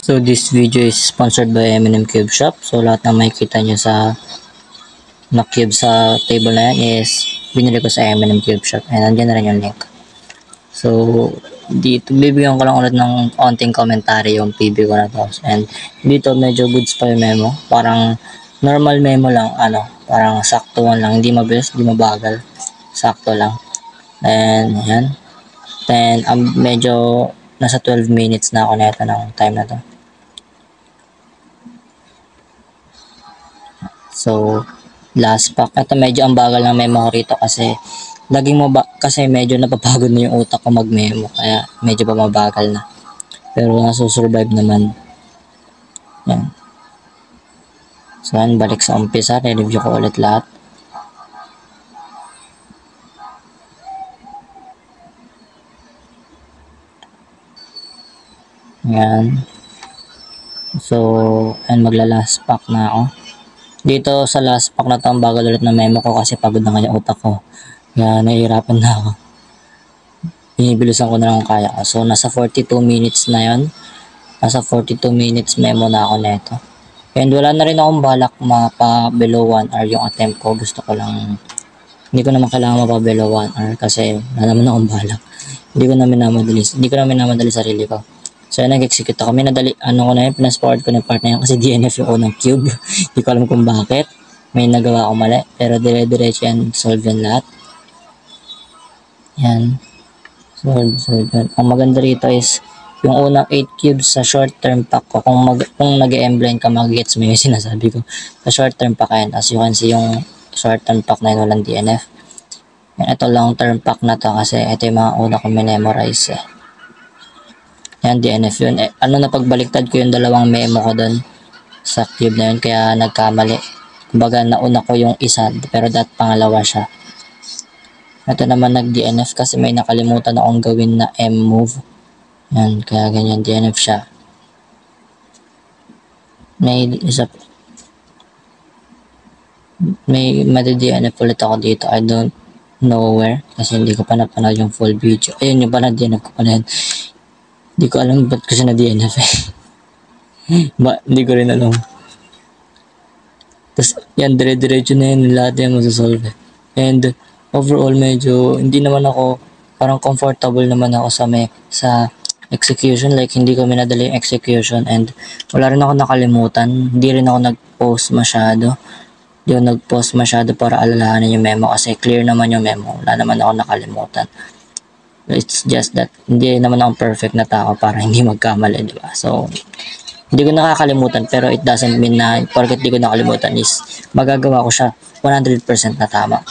So this video is sponsored by M&M Cube Shop. So lahat na makikita nyo sa na cube sa table na yan is binili ko sa M&M Cube Shop. And nandiyan na rin yung link. So dito bibigyan ko lang ulit ng onting commentary yung PB ko na to. And dito medyo goods pa yung memo. Parang normal memo lang, parang sakto lang, hindi mabilis, hindi mabagal. Sakto lang. And yan. Then medyo nasa 12 minutes na ako neta ng time na to. So, last pack. Ito medyo ang bagal ng memo ko rito kasi kasi medyo napapagod na yung utak ko mag-memo. Kaya medyo pa mabagal na. Pero nasusurvive naman. Yan. So, yan. Balik sa umpisa. Re-review ko ulit lahat. Yan. So, and magla-last pack na ako. Dito sa last pack na to, ang bagal ulit na memo ko kasi pagod na nga yung utak ko. Kaya nahihirapan na ako. Binibilisan ko na lang kaya ko. So, nasa 42 minutes na yon. Nasa 42 minutes memo na ako neto. And wala na rin akong balak mapa below 1 hour yung attempt ko. Gusto ko lang, hindi ko naman kailangan mapa below 1 hour kasi wala naman akong balak. Hindi ko na minamadali sarili ko. So, nag-execute ako. Minadali, ko na yun, pinasport ko na part na yun kasi DNF yung unang cube. Hindi ko alam kung bakit. May nagawa ako mali. Pero dire-diretso yan, solve yan lahat. Yan. Solve yan. Ang maganda rito is, yung unang 8 cubes sa short term pack ko, kung nag-emblind ka, mag-gets mo yung sinasabi ko. Sa short term pack yan. As you can see, yung short term pack na yun, walang DNF. Yan, ito long term pack na to kasi ito yung mga una ko memorize eh. Yan, DNF yun. Na pagbaliktad ko yung dalawang memo ko doon sa cube na yun, kaya nagkamali. Kumbaga, nauna ko yung isa, pero pangalawa siya. Ito naman nag-DNF kasi may nakalimutan akong gawin na M-move. Yan, kaya ganyan, DNF siya. May DNF ulit ako dito. I don't know where, kasi hindi ko pa napanood yung full video. Ayun, yung pa na-DNF ko pa na yun. Hindi ko alam ba't ko siya na-DNF eh. Hindi ko rin alam. Tapos yan, dire-diretso na yan lahat yan masasolve eh. And overall medyo hindi naman ako, parang comfortable naman ako sa execution. Like hindi ko minadali yung execution and wala rin ako nakalimutan. Hindi rin ako nag-post masyado. Hindi ako nag-post masyado para alalahanin yung memo kasi clear naman yung memo. Wala naman ako nakalimutan. It's just that hindi naman ako perfect na tao para hindi magkamali, di ba? So, hindi ko nakakalimutan pero it doesn't mean na porket hindi ko nakalimutan is magagawa ko siya 100% na tama.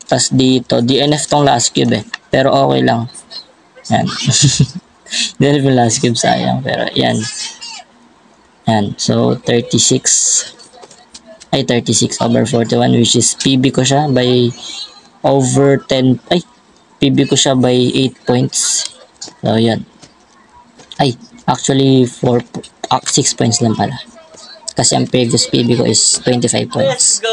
Tapos dito, DNF tong last cube eh. Pero okay lang. Yan. DNF yung last cube, sayang. Pero yan. Yan. So, 36 over 41 which is PB ko siya by over 10. PB ko siya by 8 points. So, yan. Actually, 6 points lang pala. Kasi ang previous PB ko is 25 points. Let's go!